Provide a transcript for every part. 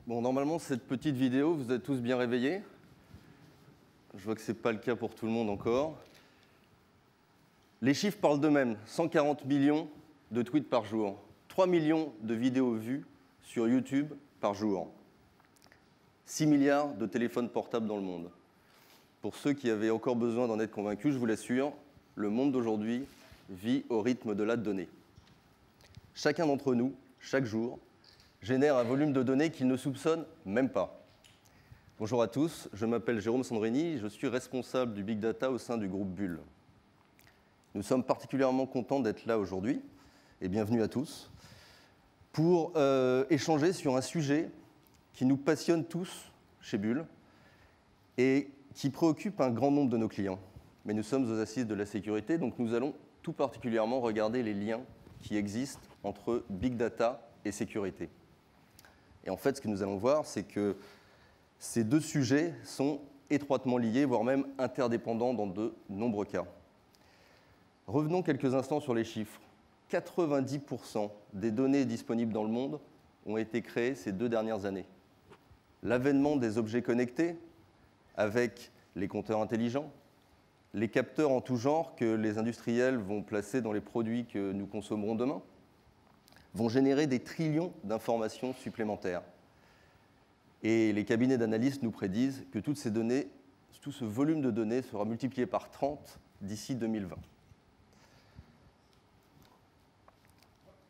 Bon, normalement, cette petite vidéo, vous êtes tous bien réveillés. Je vois que ce n'est pas le cas pour tout le monde encore. Les chiffres parlent d'eux-mêmes. 140 millions de tweets par jour. 3 millions de vidéos vues sur YouTube par jour. 6 milliards de téléphones portables dans le monde. Pour ceux qui avaient encore besoin d'en être convaincus, je vous l'assure, le monde d'aujourd'hui vit au rythme de la donnée. Chacun d'entre nous, chaque jour, génère un volume de données qu'il ne soupçonne même pas. Bonjour à tous, je m'appelle Jérôme Sandrini, je suis responsable du Big Data au sein du groupe Bull. Nous sommes particulièrement contents d'être là aujourd'hui, et bienvenue à tous, pour échanger sur un sujet qui nous passionne tous chez Bull et qui préoccupe un grand nombre de nos clients. Mais nous sommes aux assises de la sécurité, donc nous allons tout particulièrement regarder les liens qui existent entre Big Data et sécurité. Et en fait, ce que nous allons voir, c'est que ces deux sujets sont étroitement liés, voire même interdépendants dans de nombreux cas. Revenons quelques instants sur les chiffres. 90% des données disponibles dans le monde ont été créées ces 2 dernières années. L'avènement des objets connectés, avec les compteurs intelligents, les capteurs en tout genre que les industriels vont placer dans les produits que nous consommerons demain, vont générer des trillions d'informations supplémentaires. Et les cabinets d'analystes nous prédisent que toutes ces données, tout ce volume de données sera multiplié par 30 d'ici 2020.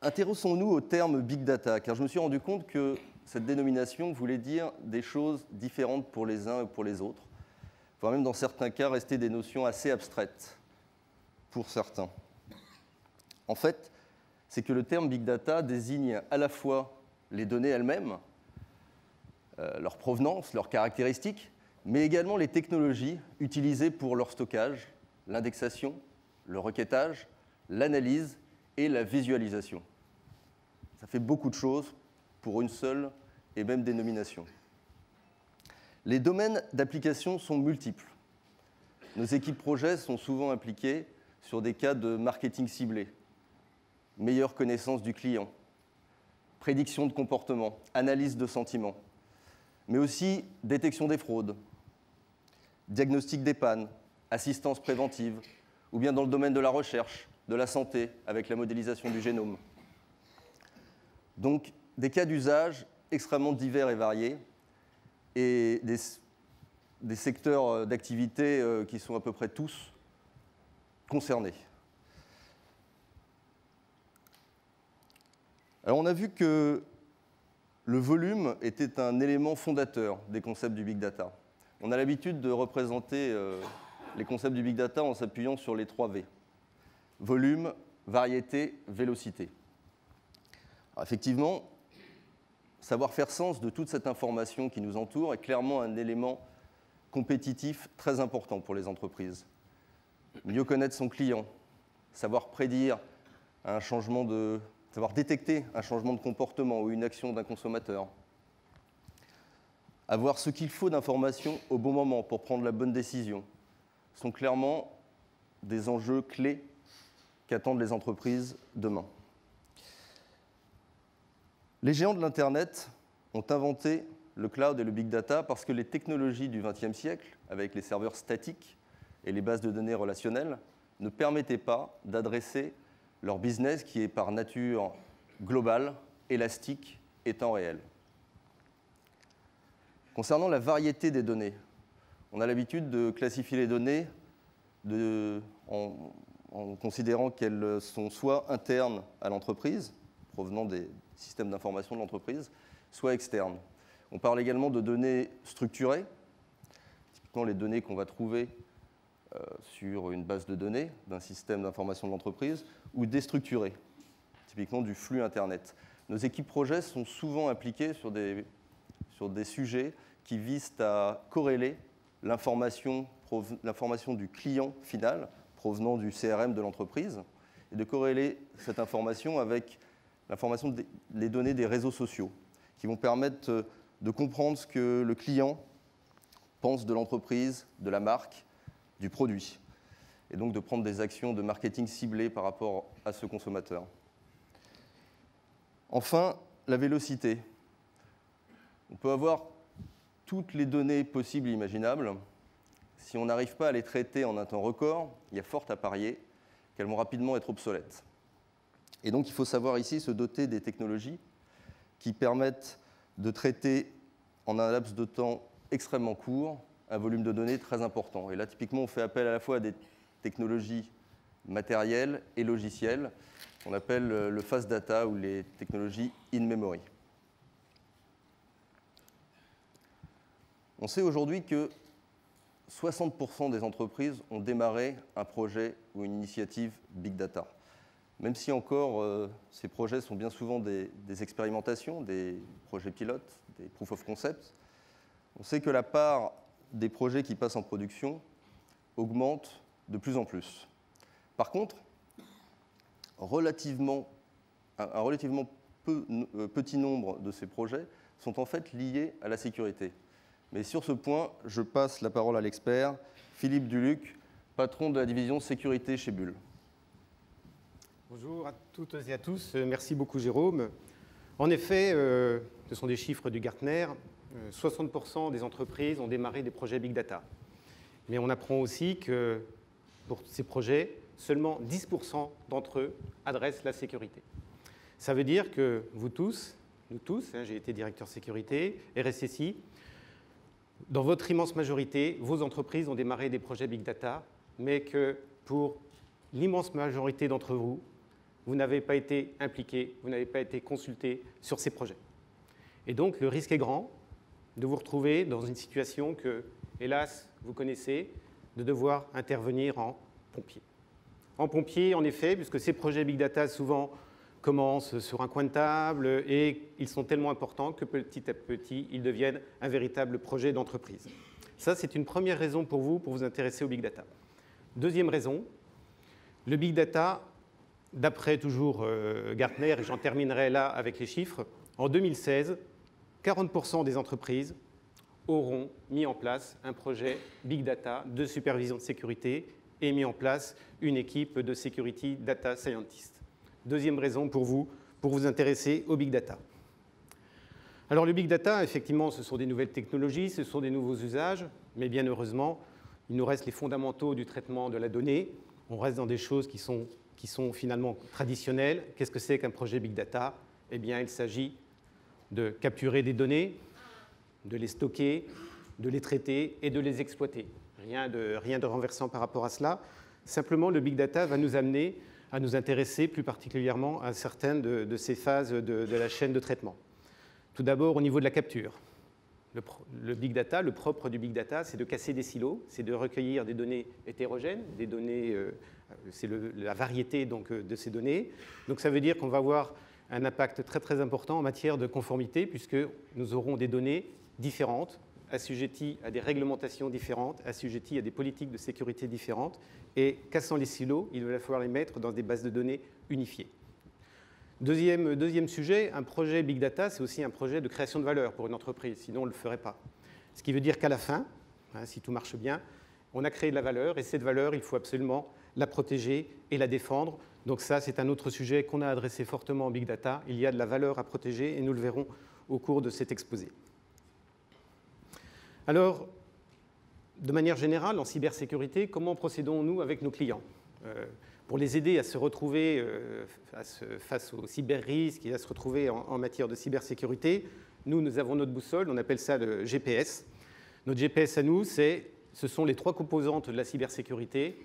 Intéressons-nous au terme Big Data, car je me suis rendu compte que cette dénomination voulait dire des choses différentes pour les uns et pour les autres, voire même dans certains cas rester des notions assez abstraites pour certains. En fait, c'est que le terme Big Data désigne à la fois les données elles-mêmes, leur provenance, leurs caractéristiques, mais également les technologies utilisées pour leur stockage, l'indexation, le requêtage, l'analyse et la visualisation. Ça fait beaucoup de choses pour une seule et même dénomination. Les domaines d'application sont multiples. Nos équipes projets sont souvent impliquées sur des cas de marketing ciblé, meilleure connaissance du client, prédiction de comportement, analyse de sentiments, mais aussi détection des fraudes, diagnostic des pannes, assistance préventive, ou bien dans le domaine de la recherche, de la santé, avec la modélisation du génome. Donc, des cas d'usage extrêmement divers et variés, et des secteurs d'activité qui sont à peu près tous concernés. Alors, on a vu que le volume était un élément fondateur des concepts du big data. On a l'habitude de représenter les concepts du big data en s'appuyant sur les 3 V. Volume, variété, vélocité. Alors effectivement, savoir faire sens de toute cette information qui nous entoure est clairement un élément compétitif très important pour les entreprises. Mieux connaître son client, savoir prédire un changement savoir détecter un changement de comportement ou une action d'un consommateur. Avoir ce qu'il faut d'informations au bon moment pour prendre la bonne décision sont clairement des enjeux clés qu'attendent les entreprises demain. Les géants de l'Internet ont inventé le cloud et le big data parce que les technologies du XXe siècle, avec les serveurs statiques et les bases de données relationnelles, ne permettaient pas d'adresser leur business qui est par nature global, élastique et temps réel. Concernant la variété des données, on a l'habitude de classifier les données en considérant qu'elles sont soit internes à l'entreprise, provenant des systèmes d'information de l'entreprise, soit externes. On parle également de données structurées, typiquement les données qu'on va trouver sur une base de données d'un système d'information de l'entreprise, ou déstructurées, typiquement du flux Internet. Nos équipes projets sont souvent impliquées sur des sujets qui visent à corréler l'information du client final, provenant du CRM de l'entreprise, et de corréler cette information avec l'information des données des réseaux sociaux, qui vont permettre de comprendre ce que le client pense de l'entreprise, de la marque, du produit, et donc de prendre des actions de marketing ciblées par rapport à ce consommateur. Enfin, la vélocité. On peut avoir toutes les données possibles et imaginables. Si on n'arrive pas à les traiter en un temps record, il y a fort à parier qu'elles vont rapidement être obsolètes. Et donc, il faut savoir ici se doter des technologies qui permettent de traiter en un laps de temps extrêmement court un volume de données très important. Et là, typiquement, on fait appel à la fois à des technologies matérielles et logicielles, qu'on appelle le fast data ou les technologies in-memory. On sait aujourd'hui que 60% des entreprises ont démarré un projet ou une initiative big data. Même si encore ces projets sont bien souvent des expérimentations, des projets pilotes, des proof of concept, on sait que la part des projets qui passent en production augmente de plus en plus. Par contre, un relativement petit nombre de ces projets sont en fait liés à la sécurité. Mais sur ce point, je passe la parole à l'expert, Philippe Duluc, patron de la division sécurité chez Bull. Bonjour à toutes et à tous. Merci beaucoup, Jérôme. En effet, ce sont des chiffres du Gartner. 60% des entreprises ont démarré des projets Big Data. Mais on apprend aussi que pour ces projets, seulement 10% d'entre eux adressent la sécurité. Ça veut dire que vous tous, nous tous, j'ai été directeur sécurité, RSSI, dans votre immense majorité, vos entreprises ont démarré des projets Big Data, mais que pour l'immense majorité d'entre vous, vous n'avez pas été impliqués, vous n'avez pas été consultés sur ces projets. Et donc, le risque est grand de vous retrouver dans une situation que, hélas, vous connaissez, de devoir intervenir en pompier. En pompier, en effet, puisque ces projets Big Data, souvent, commencent sur un coin de table et ils sont tellement importants que petit à petit, ils deviennent un véritable projet d'entreprise. Ça, c'est une première raison pour vous intéresser au Big Data. Deuxième raison, le Big Data, d'après toujours Gartner, et j'en terminerai là avec les chiffres, en 2016, 40% des entreprises auront mis en place un projet Big Data de supervision de sécurité et mis en place une équipe de Security Data Scientists. Deuxième raison pour vous intéresser au Big Data. Alors le Big Data, effectivement, ce sont des nouvelles technologies, ce sont des nouveaux usages, mais bien heureusement, il nous reste les fondamentaux du traitement de la donnée. On reste dans des choses qui sont finalement traditionnelles. Qu'est-ce que c'est qu'un projet Big Data? Eh bien, il s'agit de capturer des données, de les stocker, de les traiter et de les exploiter. Rien de renversant par rapport à cela. Simplement, le Big Data va nous amener à nous intéresser plus particulièrement à certaines de ces phases de la chaîne de traitement. Tout d'abord, au niveau de la capture. Le big data, le propre du big data, c'est de casser des silos, c'est de recueillir des données hétérogènes, des données, c'est la variété donc, de ces données. Donc ça veut dire qu'on va avoir un impact très très important en matière de conformité, puisque nous aurons des données différentes, assujetties à des réglementations différentes, assujetties à des politiques de sécurité différentes, et cassant les silos, il va falloir les mettre dans des bases de données unifiées. Deuxième sujet, un projet Big Data, c'est aussi un projet de création de valeur pour une entreprise, sinon on ne le ferait pas. Ce qui veut dire qu'à la fin, si tout marche bien, on a créé de la valeur, et cette valeur, il faut absolument la protéger et la défendre. Donc ça, c'est un autre sujet qu'on a adressé fortement en Big Data. Il y a de la valeur à protéger, et nous le verrons au cours de cet exposé. Alors, de manière générale, en cybersécurité, comment procédons-nous avec nos clients ? Pour les aider à se retrouver face aux cyber-risques et à se retrouver en matière de cybersécurité, nous avons notre boussole, on appelle ça le GPS. Notre GPS à nous, ce sont les 3 composantes de la cybersécurité,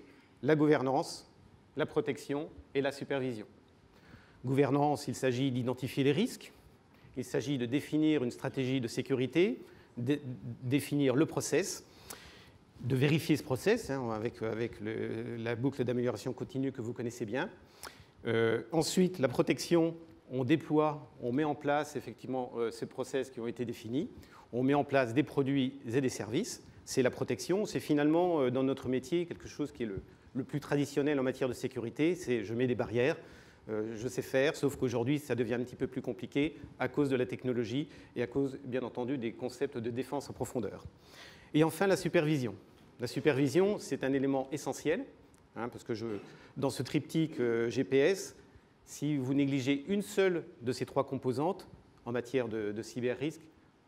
la gouvernance, la protection et la supervision. Gouvernance, il s'agit d'identifier les risques, il s'agit de définir une stratégie de sécurité, définir le process, de vérifier ce process avec la boucle d'amélioration continue que vous connaissez bien. Ensuite, la protection, on déploie, on met en place effectivement ces process qui ont été définis. On met en place des produits et des services. C'est la protection. C'est finalement, dans notre métier, quelque chose qui est le plus traditionnel en matière de sécurité. C'est je mets des barrières, je sais faire, sauf qu'aujourd'hui, ça devient un petit peu plus compliqué à cause de la technologie et à cause, bien entendu, des concepts de défense en profondeur. Et enfin, la supervision. La supervision, c'est un élément essentiel, parce que dans ce triptyque GPS, si vous négligez une seule de ces 3 composantes en matière de cyber-risque,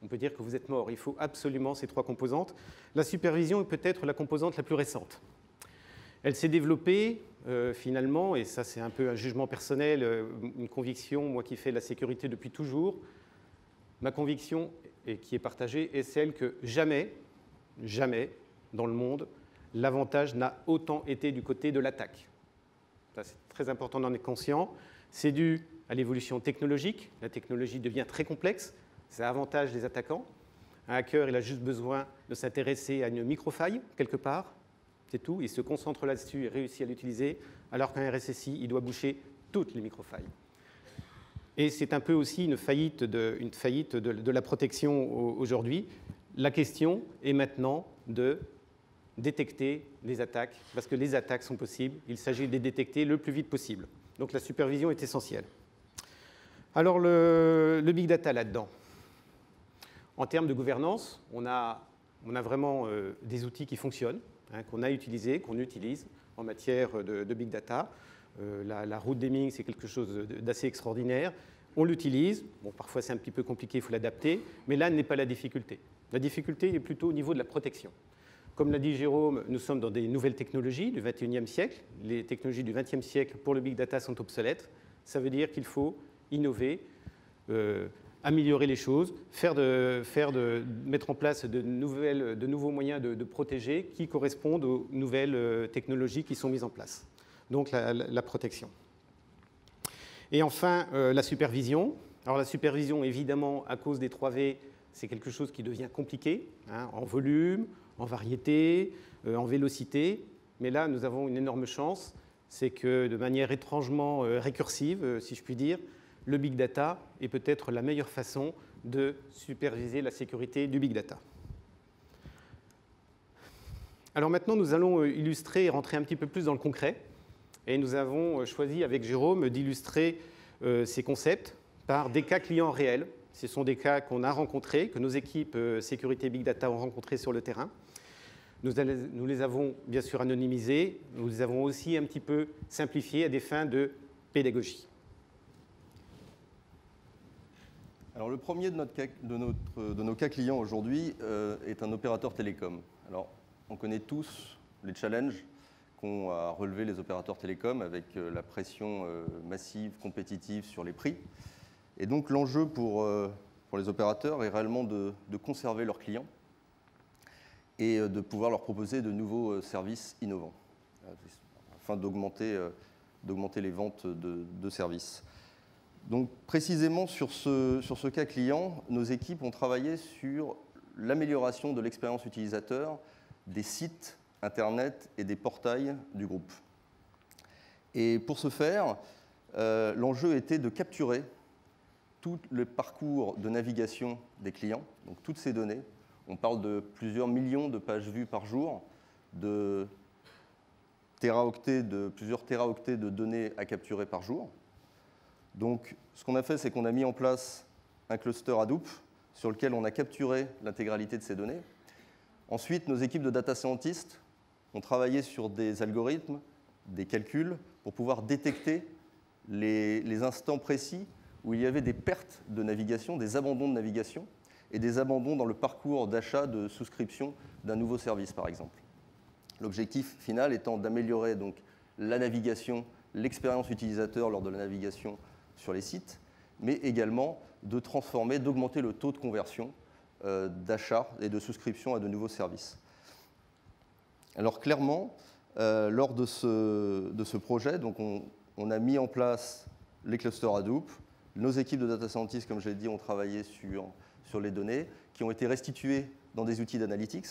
on peut dire que vous êtes mort. Il faut absolument ces 3 composantes. La supervision est peut-être la composante la plus récente. Elle s'est développée finalement, et ça c'est un peu un jugement personnel, une conviction, moi qui fais de la sécurité depuis toujours, ma conviction, et qui est partagée, est celle que jamais dans le monde, l'avantage n'a autant été du côté de l'attaque. Ça, c'est très important d'en être conscient. C'est dû à l'évolution technologique. La technologie devient très complexe. Ça avantage les attaquants. Un hacker, il a juste besoin de s'intéresser à une microfaille, quelque part. C'est tout. Il se concentre là-dessus et réussit à l'utiliser, alors qu'un RSSI, il doit boucher toutes les microfailles. Et c'est un peu aussi une faillite de la protection aujourd'hui. La question est maintenant de détecter les attaques, parce que les attaques sont possibles, il s'agit de les détecter le plus vite possible. Donc la supervision est essentielle. Alors le big data là-dedans. En termes de gouvernance, on a vraiment des outils qui fonctionnent, qu'on a utilisés, qu'on utilise en matière de big data. La route d'Hamming, c'est quelque chose d'assez extraordinaire. On l'utilise, bon, parfois c'est un petit peu compliqué, il faut l'adapter, mais là n'est pas la difficulté. La difficulté est plutôt au niveau de la protection. Comme l'a dit Jérôme, nous sommes dans des nouvelles technologies du XXIe siècle. Les technologies du XXe siècle pour le big data sont obsolètes. Ça veut dire qu'il faut innover, améliorer les choses, mettre en place de nouveaux moyens de protéger qui correspondent aux nouvelles technologies qui sont mises en place. Donc la protection. Et enfin, la supervision. Alors la supervision, évidemment, à cause des 3V, c'est quelque chose qui devient compliqué, en volume, en variété, en vélocité. Mais là, nous avons une énorme chance, c'est que de manière étrangement récursive, si je puis dire, le big data est peut-être la meilleure façon de superviser la sécurité du big data. Alors maintenant, nous allons illustrer et rentrer un petit peu plus dans le concret. Et nous avons choisi avec Jérôme d'illustrer ces concepts par des cas clients réels. Ce sont des cas qu'on a rencontrés, que nos équipes sécurité big data ont rencontrés sur le terrain. Nous les avons bien sûr anonymisés, nous les avons aussi un petit peu simplifiés à des fins de pédagogie. Alors le premier de nos cas clients aujourd'hui est un opérateur télécom. Alors on connaît tous les challenges qu'ont à relever les opérateurs télécoms avec la pression massive, compétitive sur les prix. Et donc l'enjeu pour les opérateurs est réellement de conserver leurs clients et de pouvoir leur proposer de nouveaux services innovants afin d'augmenter les ventes de services. Donc précisément sur ce cas client, nos équipes ont travaillé sur l'amélioration de l'expérience utilisateur des sites Internet et des portails du groupe. Et pour ce faire, l'enjeu était de capturer tout le parcours de navigation des clients, donc toutes ces données. On parle de plusieurs millions de pages vues par jour, de plusieurs téraoctets de données à capturer par jour. Donc, ce qu'on a fait, c'est qu'on a mis en place un cluster Hadoop sur lequel on a capturé l'intégralité de ces données. Ensuite, nos équipes de data scientists ont travaillé sur des algorithmes, des calculs, pour pouvoir détecter les instants précis où il y avait des pertes de navigation, des abandons de navigation et des abandons dans le parcours d'achat, de souscription d'un nouveau service, par exemple. L'objectif final étant d'améliorer donc la navigation, l'expérience utilisateur lors de la navigation sur les sites, mais également de transformer, d'augmenter le taux de conversion d'achat et de souscription à de nouveaux services. Alors clairement, lors de ce projet, donc on a mis en place les clusters Hadoop. Nos équipes de data scientists, comme je l'ai dit, ont travaillé sur les données qui ont été restituées dans des outils d'analytics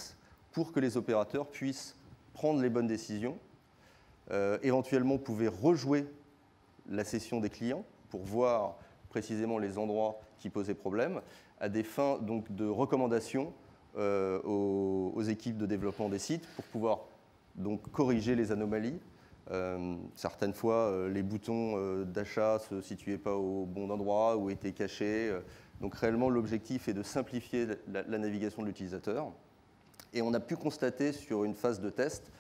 pour que les opérateurs puissent prendre les bonnes décisions. Éventuellement, pouvaient rejouer la session des clients pour voir précisément les endroits qui posaient problème, à des fins donc, de recommandation aux équipes de développement des sites pour pouvoir donc, corriger les anomalies. Certaines fois, les boutons d'achat ne se situaient pas au bon endroit ou étaient cachés. Donc réellement, l'objectif est de simplifier la navigation de l'utilisateur. Et on a pu constater sur une phase de test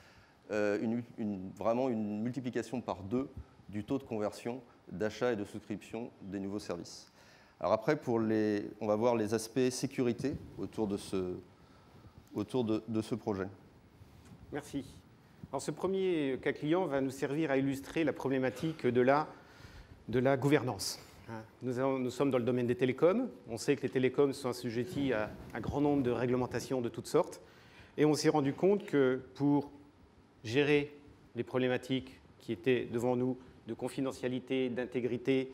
vraiment une multiplication par 2 du taux de conversion d'achat et de souscription des nouveaux services. Alors après, on va voir les aspects sécurité autour de ce projet. Merci. Alors, ce premier cas client va nous servir à illustrer la problématique de la gouvernance. Nous sommes dans le domaine des télécoms. On sait que les télécoms sont assujettis à un grand nombre de réglementations de toutes sortes. Et on s'est rendu compte que pour gérer les problématiques qui étaient devant nous de confidentialité, d'intégrité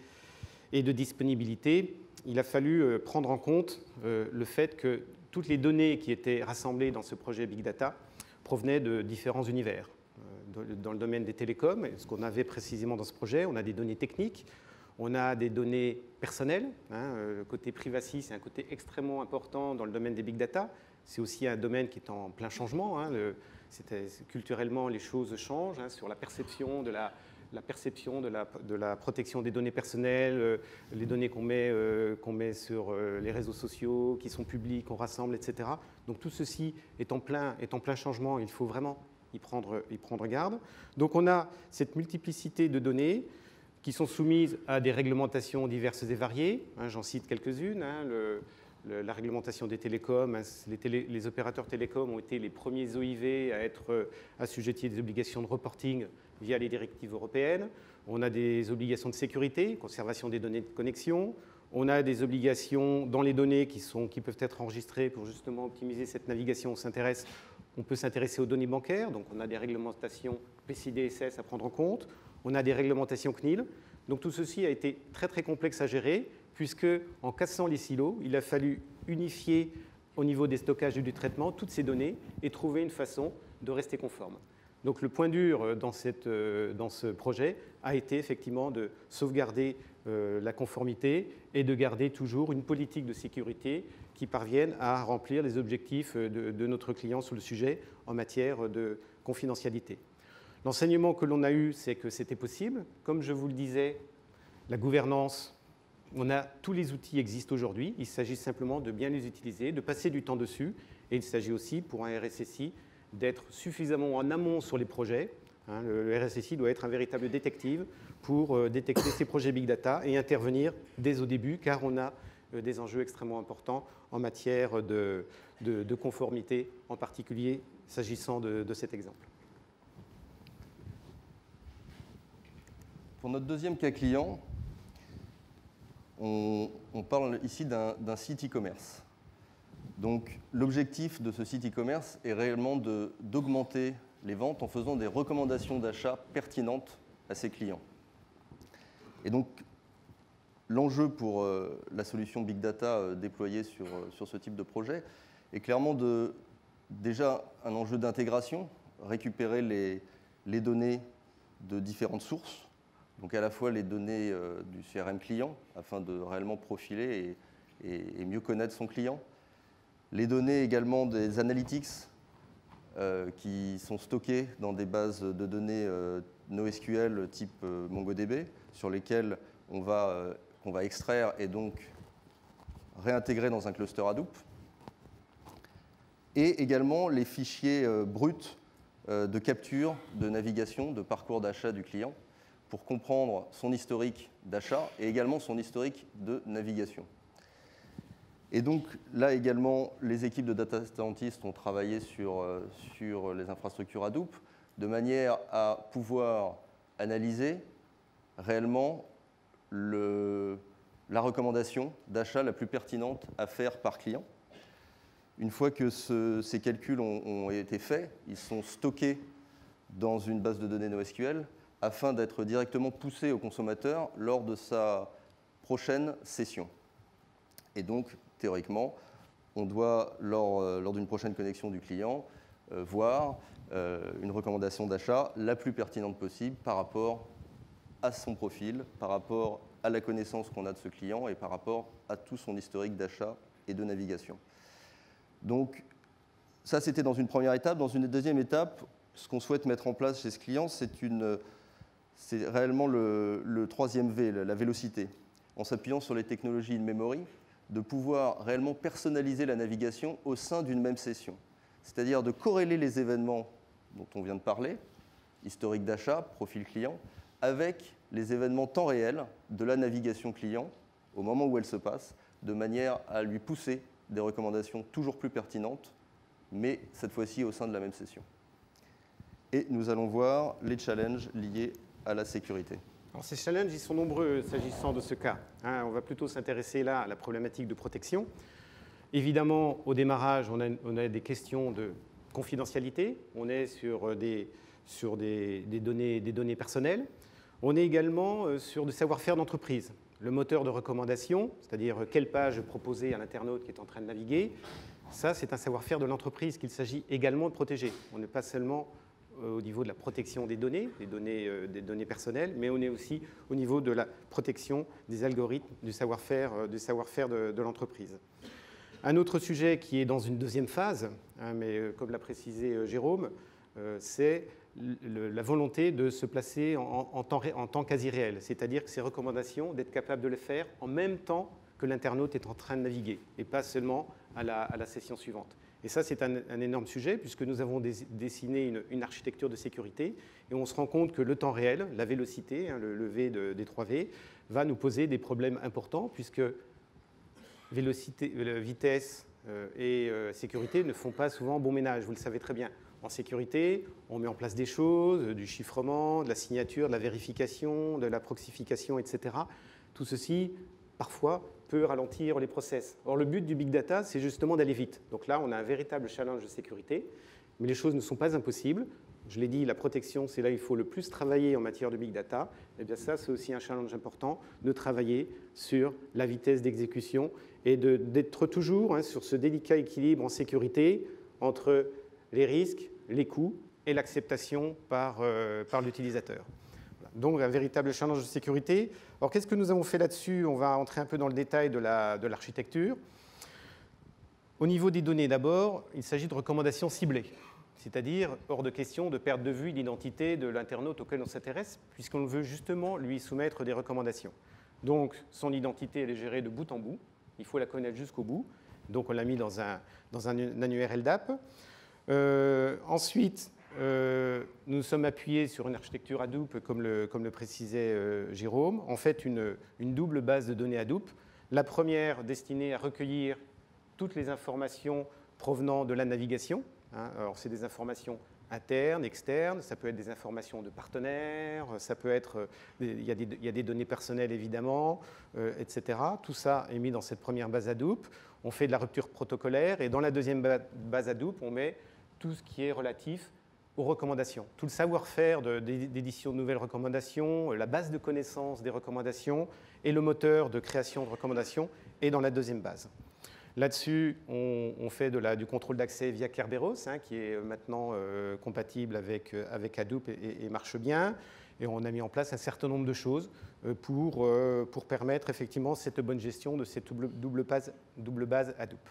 et de disponibilité, il a fallu prendre en compte le fait que toutes les données qui étaient rassemblées dans ce projet Big Data provenaient de différents univers. Dans le domaine des télécoms, ce qu'on avait précisément dans ce projet, on a des données techniques, on a des données personnelles. Le côté privacy, c'est un côté extrêmement important dans le domaine des Big Data. C'est aussi un domaine qui est en plein changement. Culturellement, les choses changent sur la perception de la protection des données personnelles, les données qu'on met sur les réseaux sociaux, qui sont publics, qu'on rassemble, etc. Donc tout ceci est en plein changement, il faut vraiment y prendre garde. Donc on a cette multiplicité de données qui sont soumises à des réglementations diverses et variées. J'en cite quelques-unes. La réglementation des télécoms, les opérateurs télécoms ont été les premiers OIV à être assujettis à des obligations de reporting via les directives européennes. On a des obligations de sécurité, conservation des données de connexion. On a des obligations dans les données qui peuvent être enregistrées pour justement optimiser cette navigation. On peut s'intéresser aux données bancaires, donc on a des réglementations PCI-DSS à prendre en compte. On a des réglementations CNIL. Donc tout ceci a été très très complexe à gérer, puisque en cassant les silos, il a fallu unifier au niveau des stockages et du traitement toutes ces données et trouver une façon de rester conforme. Donc le point dur dans ce projet a été effectivement de sauvegarder la conformité et de garder toujours une politique de sécurité qui parvienne à remplir les objectifs de notre client sur le sujet en matière de confidentialité. L'enseignement que l'on a eu, c'est que c'était possible. Comme je vous le disais, la gouvernance, tous les outils existent aujourd'hui. Il s'agit simplement de bien les utiliser, de passer du temps dessus. Et il s'agit aussi, pour un RSSI, d'être suffisamment en amont sur les projets. Le RSSI doit être un véritable détective pour détecter ces projets Big Data et intervenir dès au début, car on a des enjeux extrêmement importants en matière de conformité, en particulier s'agissant de cet exemple. Pour notre deuxième cas client, on parle ici d'un site e-commerce. Donc l'objectif de ce site e-commerce est réellement d'augmenter les ventes en faisant des recommandations d'achat pertinentes à ses clients. Et donc l'enjeu pour la solution Big Data déployée sur ce type de projet est clairement déjà un enjeu d'intégration, récupérer les données de différentes sources, donc à la fois les données du CRM client, afin de réellement profiler et mieux connaître son client, les données également des analytics qui sont stockées dans des bases de données NoSQL type MongoDB, sur lesquelles qu'on va extraire et donc réintégrer dans un cluster Hadoop, et également les fichiers bruts de capture, de navigation, de parcours d'achat du client, pour comprendre son historique d'achat et également son historique de navigation. Et donc là également, les équipes de data scientists ont travaillé sur les infrastructures Hadoop, de manière à pouvoir analyser réellement la recommandation d'achat la plus pertinente à faire par client. Une fois que ces calculs ont été faits, ils sont stockés dans une base de données NoSQL afin d'être directement poussés au consommateur lors de sa prochaine session. Et donc, théoriquement, on doit, lors d'une prochaine connexion du client, voir une recommandation d'achat la plus pertinente possible par rapport à son profil, par rapport à la connaissance qu'on a de ce client et par rapport à tout son historique d'achat et de navigation. Donc, ça, c'était dans une première étape. Dans une deuxième étape, ce qu'on souhaite mettre en place chez ce client, c'est réellement le troisième V, la vélocité. En s'appuyant sur les technologies in-memory, de pouvoir réellement personnaliser la navigation au sein d'une même session. C'est-à-dire de corréler les événements dont on vient de parler, historique d'achat, profil client, avec les événements temps réel de la navigation client au moment où elle se passe, de manière à lui pousser des recommandations toujours plus pertinentes, mais cette fois-ci au sein de la même session. Et nous allons voir les challenges liés à la sécurité. Alors, ces challenges, ils sont nombreux s'agissant de ce cas. On va plutôt s'intéresser là à la problématique de protection. Évidemment, au démarrage, on a des questions de confidentialité. On est sur des données personnelles. On est également sur du savoir-faire d'entreprise. Le moteur de recommandation, c'est-à-dire quelle page proposer à l'internaute qui est en train de naviguer, ça, c'est un savoir-faire de l'entreprise qu'il s'agit également de protéger. On n'est pas seulement au niveau de la protection des données personnelles, mais on est aussi au niveau de la protection des algorithmes, du savoir-faire de l'entreprise. Un autre sujet qui est dans une deuxième phase, mais comme l'a précisé Jérôme, c'est la volonté de se placer en temps quasi réel, c'est-à-dire que ces recommandations, d'être capable de les faire en même temps que l'internaute est en train de naviguer, et pas seulement à la session suivante. Et ça, c'est un énorme sujet, puisque nous avons dessiné une architecture de sécurité, et on se rend compte que le temps réel, la vélocité, le V des 3V, va nous poser des problèmes importants, puisque vitesse et sécurité ne font pas souvent bon ménage, vous le savez très bien. En sécurité, on met en place des choses, du chiffrement, de la signature, de la vérification, de la proxification, etc. Tout ceci, parfois, peut ralentir les process. Or, le but du big data, c'est justement d'aller vite. Donc là, on a un véritable challenge de sécurité, mais les choses ne sont pas impossibles. Je l'ai dit, la protection, c'est là où il faut le plus travailler en matière de big data. Et bien ça, c'est aussi un challenge important de travailler sur la vitesse d'exécution et d'être toujours sur ce délicat équilibre en sécurité entre les risques, les coûts et l'acceptation par l'utilisateur. Donc, un véritable challenge de sécurité. Alors, qu'est-ce que nous avons fait là-dessus? On va entrer un peu dans le détail de l'architecture. Au niveau des données, d'abord, il s'agit de recommandations ciblées, c'est-à-dire hors de question de perte de vue d'identité de l'internaute auquel on s'intéresse, puisqu'on veut justement lui soumettre des recommandations. Donc, son identité, elle est gérée de bout en bout. Il faut la connaître jusqu'au bout. Donc, on l'a mis dans un annuaire LDAP. Ensuite, nous sommes appuyés sur une architecture Hadoop, comme le précisait Jérôme. En fait, une double base de données Hadoop. La première destinée à recueillir toutes les informations provenant de la navigation. Alors, c'est des informations internes, externes, ça peut être des informations de partenaires, ça peut être, il y a des données personnelles évidemment, etc. Tout ça est mis dans cette première base Hadoop. On fait de la rupture protocolaire et dans la deuxième base Hadoop, on met tout ce qui est relatif aux recommandations. Tout le savoir-faire d'édition de nouvelles recommandations, la base de connaissances des recommandations et le moteur de création de recommandations est dans la deuxième base. Là-dessus, on fait du contrôle d'accès via Kerberos, qui est maintenant compatible avec Hadoop et marche bien. Et on a mis en place un certain nombre de choses pour permettre effectivement cette bonne gestion de cette double base Hadoop.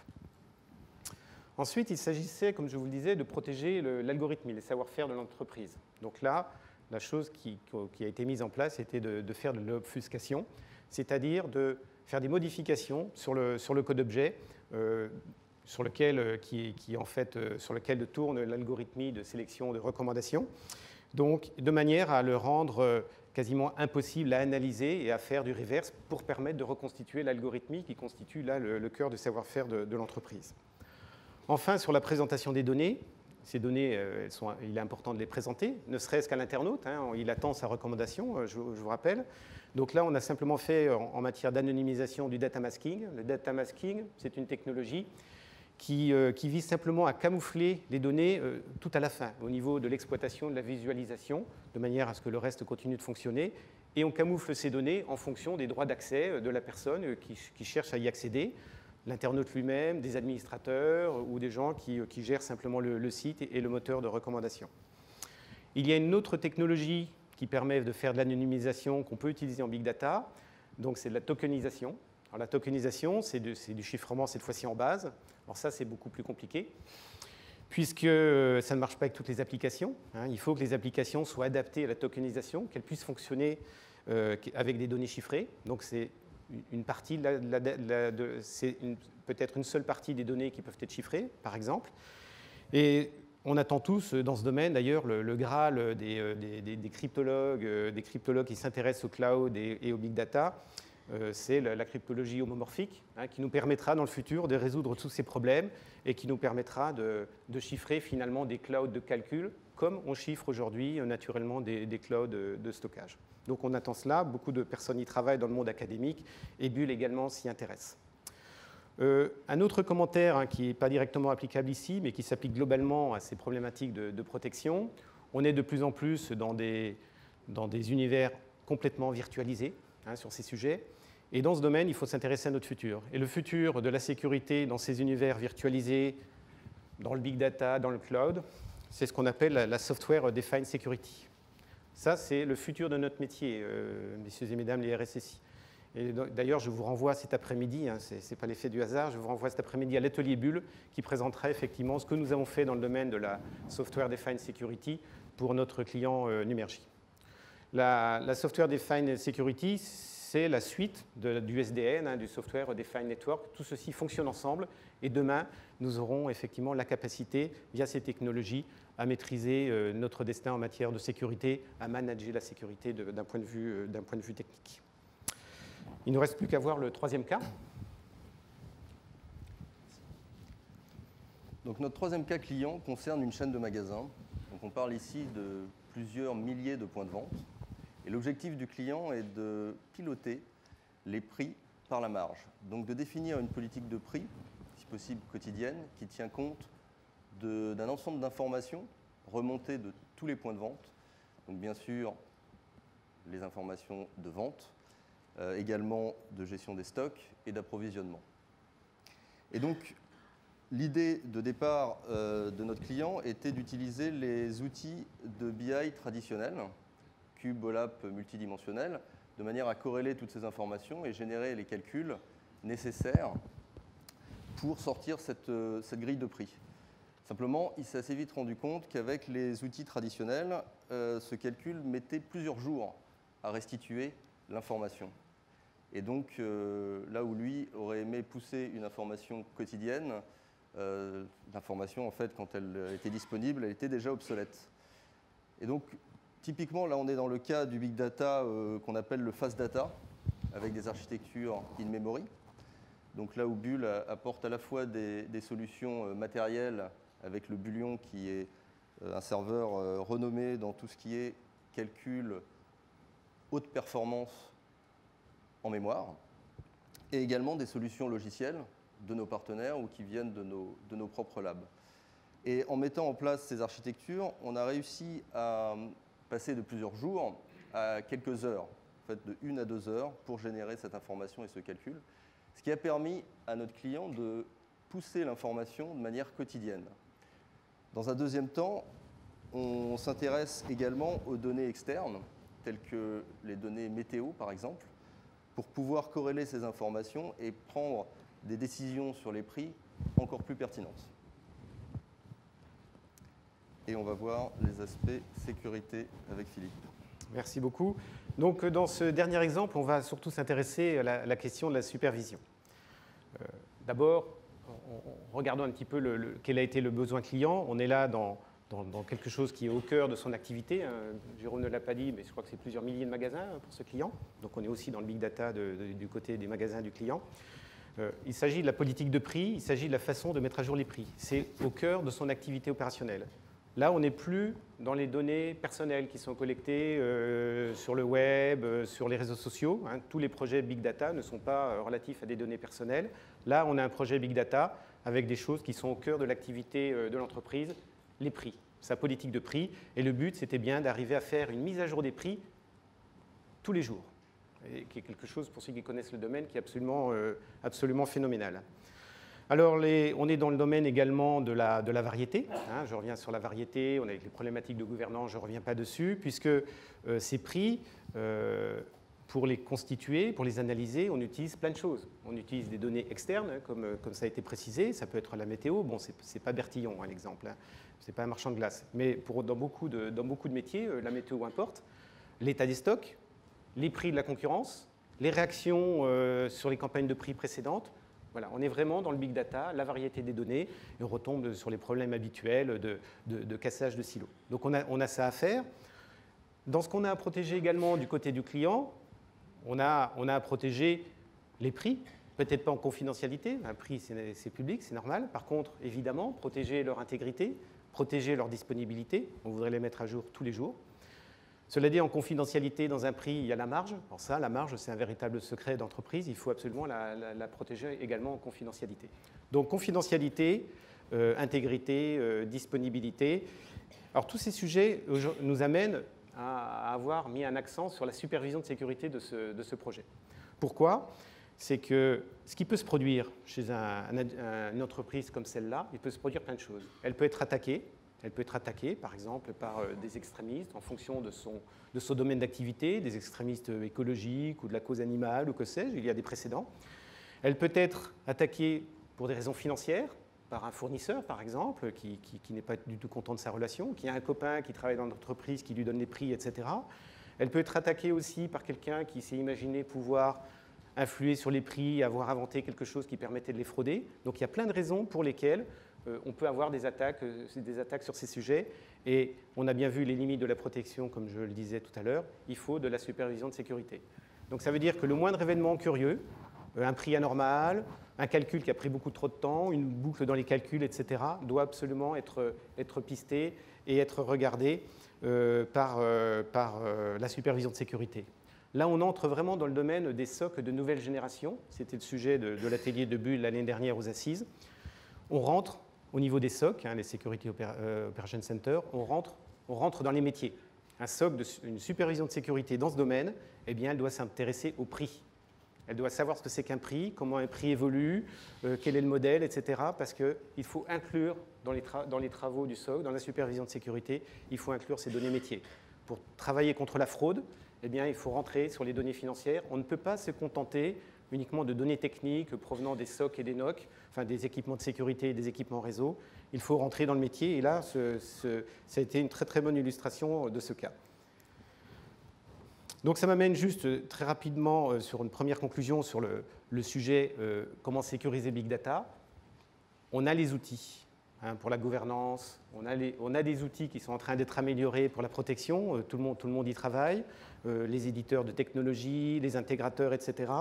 Ensuite, il s'agissait, comme je vous le disais, de protéger l'algorithme, les savoir-faire de l'entreprise. Donc là, la chose qui a été mise en place était de faire de l'obfuscation, c'est-à-dire de faire des modifications sur le code objet sur lequel tourne l'algorithme de sélection de recommandations, donc de manière à le rendre quasiment impossible à analyser et à faire du reverse pour permettre de reconstituer l'algorithme qui constitue là le cœur du savoir-faire de l'entreprise. Enfin, sur la présentation des données, ces données, il est important de les présenter, ne serait-ce qu'à l'internaute, il attend sa recommandation, je vous rappelle. Donc là, on a simplement fait, en matière d'anonymisation, du data masking. Le data masking, c'est une technologie qui vise simplement à camoufler les données tout à la fin, au niveau de l'exploitation, de la visualisation, de manière à ce que le reste continue de fonctionner. Et on camoufle ces données en fonction des droits d'accès de la personne qui cherche à y accéder, l'internaute lui-même, des administrateurs ou des gens qui gèrent simplement le site et le moteur de recommandation. Il y a une autre technologie qui permet de faire de l'anonymisation qu'on peut utiliser en big data, donc c'est de la tokenisation. Alors, la tokenisation, c'est du chiffrement cette fois-ci en base. Alors ça, c'est beaucoup plus compliqué, puisque ça ne marche pas avec toutes les applications. Il faut que les applications soient adaptées à la tokenisation, qu'elles puissent fonctionner avec des données chiffrées. Donc c'est une partie, c'est peut-être une seule partie des données qui peuvent être chiffrées, par exemple. Et on attend tous dans ce domaine, d'ailleurs, le Graal des cryptologues qui s'intéressent au cloud et au big data. C'est la cryptologie homomorphique qui nous permettra dans le futur de résoudre tous ces problèmes et qui nous permettra de chiffrer finalement des clouds de calcul comme on chiffre aujourd'hui naturellement des clouds de stockage. Donc on attend cela, beaucoup de personnes y travaillent dans le monde académique et Bull également s'y intéresse. Un autre commentaire qui n'est pas directement applicable ici mais qui s'applique globalement à ces problématiques de protection, on est de plus en plus dans des univers complètement virtualisés sur ces sujets. Et dans ce domaine, il faut s'intéresser à notre futur. Et le futur de la sécurité dans ces univers virtualisés, dans le big data, dans le cloud, c'est ce qu'on appelle la software defined security. Ça, c'est le futur de notre métier, messieurs et mesdames les RSSI. Et d'ailleurs, je vous renvoie cet après-midi, ce n'est pas l'effet du hasard, je vous renvoie cet après-midi à l'atelier Bull qui présentera effectivement ce que nous avons fait dans le domaine de la software defined security pour notre client Numergy. La software defined security, c'est la suite du SDN, du Software Defined Network. Tout ceci fonctionne ensemble et demain, nous aurons effectivement la capacité, via ces technologies, à maîtriser notre destin en matière de sécurité, à manager la sécurité d'un point de vue technique. Il ne nous reste plus qu'à voir le troisième cas. Donc notre troisième cas client concerne une chaîne de magasins. Donc on parle ici de plusieurs milliers de points de vente. Et l'objectif du client est de piloter les prix par la marge. Donc de définir une politique de prix, si possible quotidienne, qui tient compte d'un ensemble d'informations remontées de tous les points de vente. Donc bien sûr, les informations de vente, également de gestion des stocks et d'approvisionnement. Et donc, l'idée de départ de notre client était d'utiliser les outils de BI traditionnels, Cube, OLAP multidimensionnel, de manière à corréler toutes ces informations et générer les calculs nécessaires pour sortir cette grille de prix. Simplement, il s'est assez vite rendu compte qu'avec les outils traditionnels, ce calcul mettait plusieurs jours à restituer l'information. Et donc, là où lui aurait aimé pousser une information quotidienne, l'information, en fait, quand elle était disponible, elle était déjà obsolète. Et donc, typiquement, là, on est dans le cas du big data qu'on appelle le fast data, avec des architectures in-memory. Donc là où Bull apporte à la fois des solutions matérielles, avec le Bullion, qui est un serveur renommé dans tout ce qui est calcul haute performance en mémoire, et également des solutions logicielles de nos partenaires ou qui viennent de nos propres labs. Et en mettant en place ces architectures, on a réussi à passer de plusieurs jours à quelques heures, en fait de 1 à 2 heures, pour générer cette information et ce calcul, ce qui a permis à notre client de pousser l'information de manière quotidienne. Dans un deuxième temps, on s'intéresse également aux données externes, telles que les données météo, par exemple, pour pouvoir corréler ces informations et prendre des décisions sur les prix encore plus pertinentes. Et on va voir les aspects sécurité avec Philippe. Merci beaucoup. Donc, dans ce dernier exemple, on va surtout s'intéresser à la question de la supervision. D'abord, regardons un petit peu quel a été le besoin client. On est là dans quelque chose qui est au cœur de son activité. Jérôme ne l'a pas dit, mais je crois que c'est plusieurs milliers de magasins pour ce client. Donc, on est aussi dans le big data du côté des magasins du client. Il s'agit de la politique de prix, il s'agit de la façon de mettre à jour les prix. C'est au cœur de son activité opérationnelle. Là, on n'est plus dans les données personnelles qui sont collectées sur le web, sur les réseaux sociaux. Tous les projets Big Data ne sont pas relatifs à des données personnelles. Là, on a un projet Big Data avec des choses qui sont au cœur de l'activité de l'entreprise, les prix, sa politique de prix. Et le but, c'était bien d'arriver à faire une mise à jour des prix tous les jours, et qui est quelque chose, pour ceux qui connaissent le domaine, qui est absolument phénoménal. Alors, on est dans le domaine également de la variété. Je reviens sur la variété, on a les problématiques de gouvernance, je ne reviens pas dessus, puisque ces prix, pour les constituer, pour les analyser, on utilise plein de choses. On utilise des données externes, comme ça a été précisé, ça peut être la météo. Bon, ce n'est pas Bertillon, l'exemple, ce n'est pas un marchand de glace. Mais dans beaucoup de métiers, la météo importe. L'état des stocks, les prix de la concurrence, les réactions sur les campagnes de prix précédentes. Voilà, on est vraiment dans le big data, la variété des données, et on retombe sur les problèmes habituels de cassage de silos. Donc on a ça à faire. Dans ce qu'on a à protéger également du côté du client, on a à protéger les prix, peut-être pas en confidentialité, un prix c'est public, c'est normal. Par contre, évidemment, protéger leur intégrité, protéger leur disponibilité, on voudrait les mettre à jour tous les jours. Cela dit, en confidentialité, dans un prix, il y a la marge. Alors ça, la marge, c'est un véritable secret d'entreprise. Il faut absolument la protéger également en confidentialité. Donc, confidentialité, intégrité, disponibilité. Alors, tous ces sujets nous amènent à avoir mis un accent sur la supervision de sécurité de ce projet. Pourquoi ? C'est que ce qui peut se produire chez une entreprise comme celle-là, il peut se produire plein de choses. Elle peut être attaquée. Elle peut être attaquée, par exemple, par des extrémistes en fonction de son domaine d'activité, des extrémistes écologiques ou de la cause animale ou que sais-je, il y a des précédents. Elle peut être attaquée pour des raisons financières, par un fournisseur, par exemple, qui n'est pas du tout content de sa relation, qui a un copain qui travaille dans l'entreprise, qui lui donne les prix, etc. Elle peut être attaquée aussi par quelqu'un qui s'est imaginé pouvoir influer sur les prix, avoir inventé quelque chose qui permettait de les frauder. Donc il y a plein de raisons pour lesquelles on peut avoir des attaques sur ces sujets. Et on a bien vu les limites de la protection, comme je le disais tout à l'heure. Il faut de la supervision de sécurité. Donc ça veut dire que le moindre événement curieux, un prix anormal, un calcul qui a pris beaucoup trop de temps, une boucle dans les calculs, etc., doit absolument être pisté et être regardé par la supervision de sécurité. Là, on entre vraiment dans le domaine des SOC de nouvelle génération. C'était le sujet de l'atelier de Bull l'année dernière aux Assises. On rentre au niveau des SOC, les Security Operations Center, on rentre dans les métiers. Un SOC, une supervision de sécurité dans ce domaine, eh bien, elle doit s'intéresser au prix. Elle doit savoir ce que c'est qu'un prix, comment un prix évolue, quel est le modèle, etc. Parce qu'il faut inclure dans les travaux du SOC, dans la supervision de sécurité, il faut inclure ces données métiers. Pour travailler contre la fraude, eh bien, il faut rentrer sur les données financières. On ne peut pas se contenter uniquement de données techniques provenant des SOC et des NOC, enfin des équipements de sécurité et des équipements réseau. Il faut rentrer dans le métier et là, ça a été une très très bonne illustration de ce cas. Donc ça m'amène juste très rapidement sur une première conclusion sur le sujet comment sécuriser Big Data. On a les outils pour la gouvernance, on a des outils qui sont en train d'être améliorés pour la protection, tout le monde y travaille, les éditeurs de technologies, les intégrateurs, etc.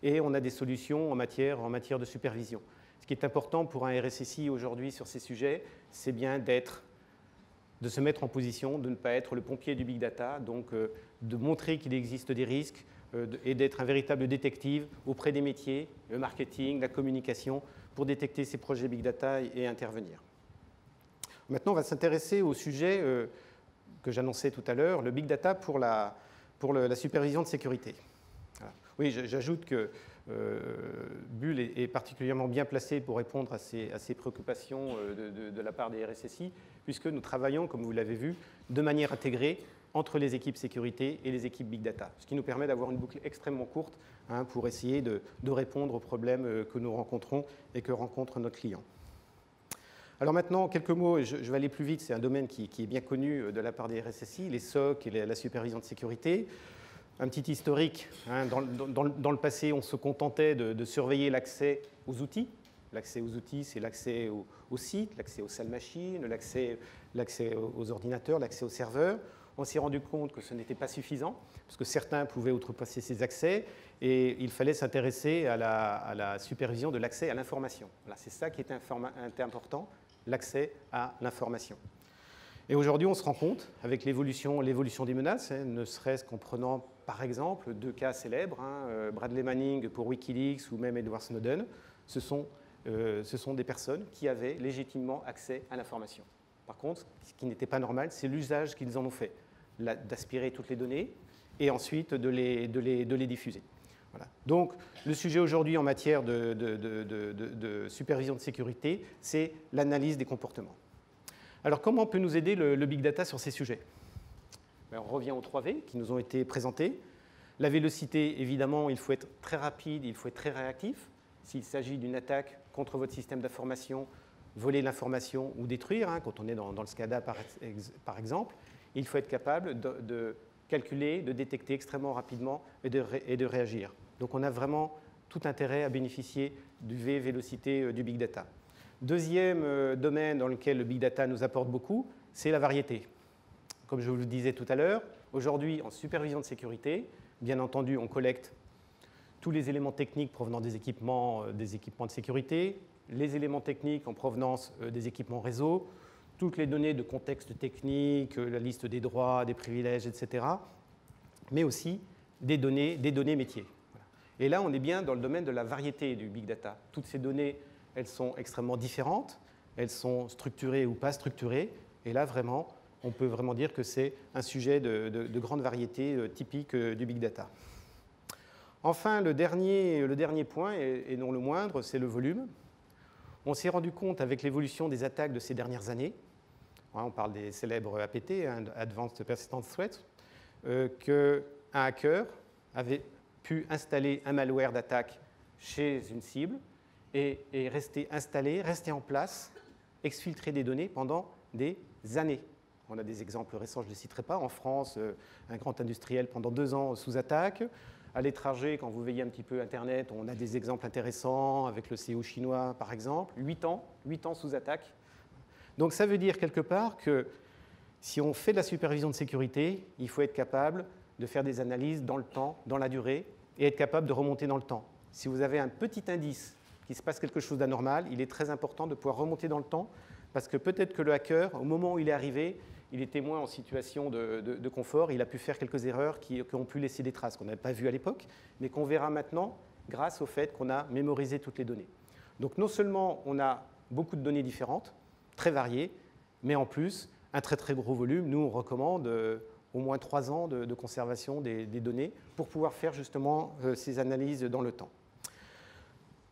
Et on a des solutions en matière de supervision. Ce qui est important pour un RSSI aujourd'hui sur ces sujets, c'est bien de se mettre en position, de ne pas être le pompier du Big Data, donc de montrer qu'il existe des risques et d'être un véritable détective auprès des métiers, le marketing, la communication, pour détecter ces projets Big Data et intervenir. Maintenant, on va s'intéresser au sujet que j'annonçais tout à l'heure, le big data pour la supervision de sécurité. Voilà. Oui, j'ajoute que Bull est particulièrement bien placé pour répondre à ces préoccupations de la part des RSSI, puisque nous travaillons, comme vous l'avez vu, de manière intégrée entre les équipes sécurité et les équipes big data, ce qui nous permet d'avoir une boucle extrêmement courte pour essayer de répondre aux problèmes que nous rencontrons et que rencontrent nos clients. Alors maintenant, quelques mots, et je vais aller plus vite, c'est un domaine qui est bien connu de la part des RSSI, les SOC et la supervision de sécurité. Un petit historique, dans le passé, on se contentait de surveiller l'accès aux outils. L'accès aux outils, c'est l'accès au site, l'accès aux salles machines, l'accès aux ordinateurs, l'accès aux serveurs. On s'est rendu compte que ce n'était pas suffisant, parce que certains pouvaient outrepasser ces accès, et il fallait s'intéresser à la supervision de l'accès à l'information. Voilà, c'est ça qui était important, l'accès à l'information. Et aujourd'hui, on se rend compte, avec l'évolution des menaces, ne serait-ce qu'en prenant, par exemple, 2 cas célèbres, Bradley Manning pour Wikileaks ou même Edward Snowden, ce sont des personnes qui avaient légitimement accès à l'information. Par contre, ce qui n'était pas normal, c'est l'usage qu'ils en ont fait, d'aspirer toutes les données et ensuite de les diffuser. Voilà. Donc, le sujet aujourd'hui en matière de supervision de sécurité, c'est l'analyse des comportements. Alors, comment peut nous aider le big data sur ces sujets? On revient aux 3 V qui nous ont été présentés. La vélocité, évidemment, il faut être très rapide, il faut être très réactif. S'il s'agit d'une attaque contre votre système d'information, voler l'information ou détruire, quand on est dans le SCADA par exemple, il faut être capable de calculer, de détecter extrêmement rapidement et de réagir. Donc on a vraiment tout intérêt à bénéficier du vélocité du big data. Deuxième domaine dans lequel le big data nous apporte beaucoup, c'est la variété. Comme je vous le disais tout à l'heure, aujourd'hui en supervision de sécurité, bien entendu on collecte tous les éléments techniques provenant des équipements de sécurité, les éléments techniques en provenance des équipements réseau, toutes les données de contexte technique, la liste des droits, des privilèges, etc., mais aussi des données métiers. Voilà. Et là, on est bien dans le domaine de la variété du big data. Toutes ces données, elles sont extrêmement différentes, elles sont structurées ou pas structurées, et là, vraiment, on peut vraiment dire que c'est un sujet de grande variété typique du big data. Enfin, le dernier point, et non le moindre, c'est le volume. On s'est rendu compte avec l'évolution des attaques de ces dernières années, on parle des célèbres APT, Advanced Persistent Threats, qu'un hacker avait pu installer un malware d'attaque chez une cible et rester installé, rester en place, exfiltrer des données pendant des années. On a des exemples récents, je ne les citerai pas. En France, un grand industriel pendant 2 ans sous attaque. À l'étranger, quand vous veillez un petit peu Internet, on a des exemples intéressants avec le CO chinois, par exemple. 8 ans sous attaque. Donc ça veut dire quelque part que si on fait de la supervision de sécurité, il faut être capable de faire des analyses dans le temps, dans la durée, et être capable de remonter dans le temps. Si vous avez un petit indice qu'il se passe quelque chose d'anormal, il est très important de pouvoir remonter dans le temps, parce que peut-être que le hacker, au moment où il est arrivé, il était moins en situation de confort, il a pu faire quelques erreurs qui ont pu laisser des traces qu'on n'avait pas vues à l'époque, mais qu'on verra maintenant grâce au fait qu'on a mémorisé toutes les données. Donc non seulement on a beaucoup de données différentes, très variées, mais en plus un très très gros volume. Nous on recommande au moins 3 ans de conservation des données pour pouvoir faire justement ces analyses dans le temps.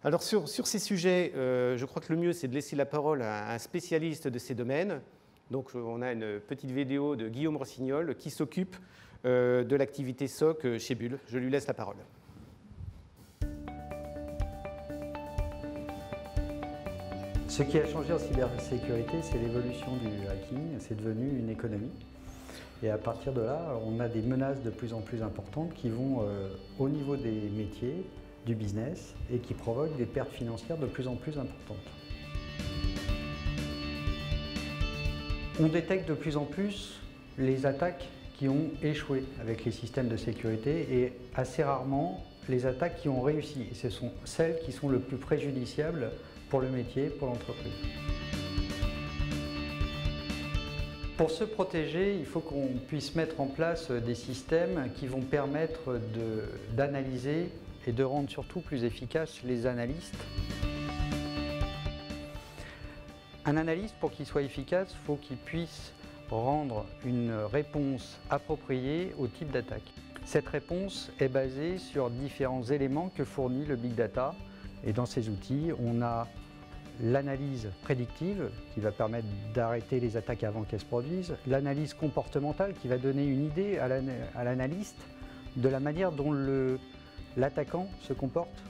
Alors sur ces sujets, je crois que le mieux c'est de laisser la parole à un spécialiste de ces domaines. Donc on a une petite vidéo de Guillaume Rossignol qui s'occupe de l'activité SOC chez Bull. Je lui laisse la parole. Ce qui a changé en cybersécurité, c'est l'évolution du hacking. C'est devenu une économie. Et à partir de là, on a des menaces de plus en plus importantes qui vont au niveau des métiers, du business, et qui provoquent des pertes financières de plus en plus importantes. On détecte de plus en plus les attaques qui ont échoué avec les systèmes de sécurité et assez rarement les attaques qui ont réussi. Et ce sont celles qui sont le plus préjudiciables pour le métier, pour l'entreprise. Pour se protéger, il faut qu'on puisse mettre en place des systèmes qui vont permettre d'analyser et de rendre surtout plus efficaces les analystes. Un analyste, pour qu'il soit efficace, il faut qu'il puisse rendre une réponse appropriée au type d'attaque. Cette réponse est basée sur différents éléments que fournit le Big Data. Et dans ces outils, on a l'analyse prédictive qui va permettre d'arrêter les attaques avant qu'elles se produisent, l'analyse comportementale qui va donner une idée à l'analyste de la manière dont l'attaquant se comporte,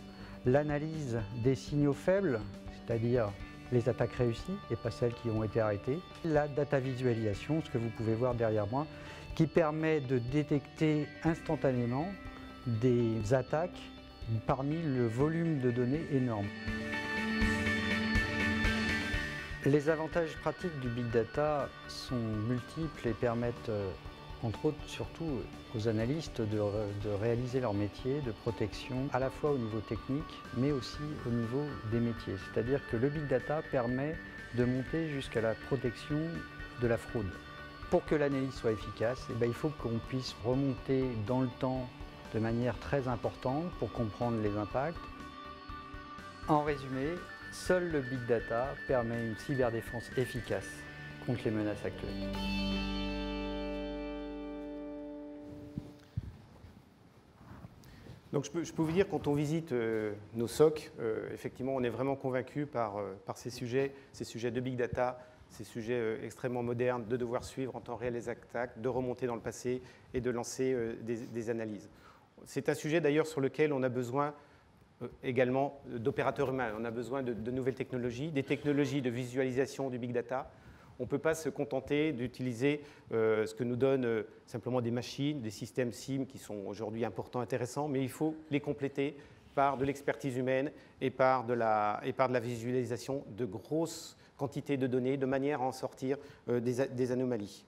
l'analyse des signaux faibles, c'est-à-dire les attaques réussies et pas celles qui ont été arrêtées, la data visualisation, ce que vous pouvez voir derrière moi, qui permet de détecter instantanément des attaques parmi le volume de données énorme. Les avantages pratiques du Big Data sont multiples et permettent, entre autres, surtout aux analystes de réaliser leur métier de protection, à la fois au niveau technique, mais aussi au niveau des métiers. C'est-à-dire que le Big Data permet de monter jusqu'à la protection de la fraude. Pour que l'analyse soit efficace, il faut qu'on puisse remonter dans le temps de manière très importante pour comprendre les impacts. En résumé, seul le Big Data permet une cyberdéfense efficace contre les menaces actuelles. Donc je peux vous dire, quand on visite nos SOC, effectivement, on est vraiment convaincu par ces sujets de Big Data, ces sujets extrêmement modernes, de devoir suivre en temps réel les attaques, de remonter dans le passé et de lancer des analyses. C'est un sujet d'ailleurs sur lequel on a besoin également d'opérateurs humains. On a besoin de nouvelles technologies, des technologies de visualisation du Big Data. On ne peut pas se contenter d'utiliser ce que nous donnent simplement des machines, des systèmes SIM qui sont aujourd'hui importants, intéressants, mais il faut les compléter par de l'expertise humaine et par de la visualisation de grosses quantités de données de manière à en sortir des anomalies.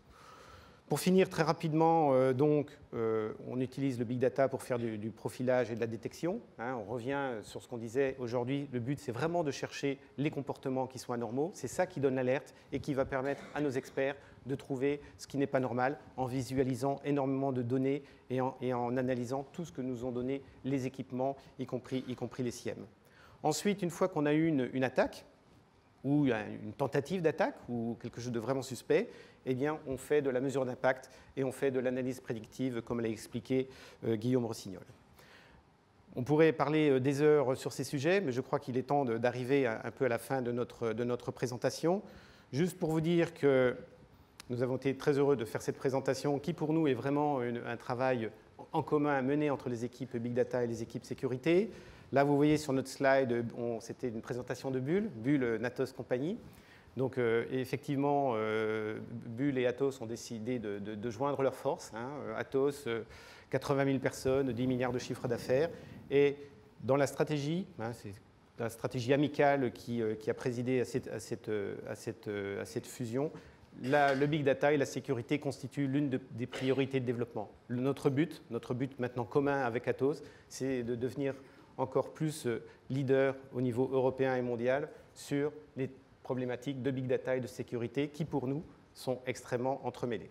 Pour finir très rapidement, on utilise le Big Data pour faire du profilage et de la détection. On revient sur ce qu'on disait aujourd'hui. Le but, c'est vraiment de chercher les comportements qui sont anormaux. C'est ça qui donne l'alerte et qui va permettre à nos experts de trouver ce qui n'est pas normal en visualisant énormément de données et en analysant tout ce que nous ont donné les équipements, y compris les SIEM. Ensuite, une fois qu'on a eu une attaque, ou une tentative d'attaque, ou quelque chose de vraiment suspect, eh bien, on fait de la mesure d'impact et on fait de l'analyse prédictive, comme l'a expliqué Guillaume Rossignol. On pourrait parler des heures sur ces sujets, mais je crois qu'il est temps d'arriver un peu à la fin de notre présentation. Juste pour vous dire que nous avons été très heureux de faire cette présentation, qui pour nous est vraiment un travail en commun mené entre les équipes Big Data et les équipes sécurité. Là, vous voyez sur notre slide, c'était une présentation de Bull Natos Compagnie. Donc, effectivement, Bull et Atos ont décidé de joindre leurs forces. Atos, 80 000 personnes, 10 milliards de chiffre d'affaires. Et dans la stratégie, c'est la stratégie amicale qui a présidé à cette fusion, le Big Data et la sécurité constituent l'une des priorités de développement. Notre but maintenant commun avec Atos, c'est de devenir encore plus leader au niveau européen et mondial sur les problématiques de Big Data et de sécurité qui, pour nous, sont extrêmement entremêlées.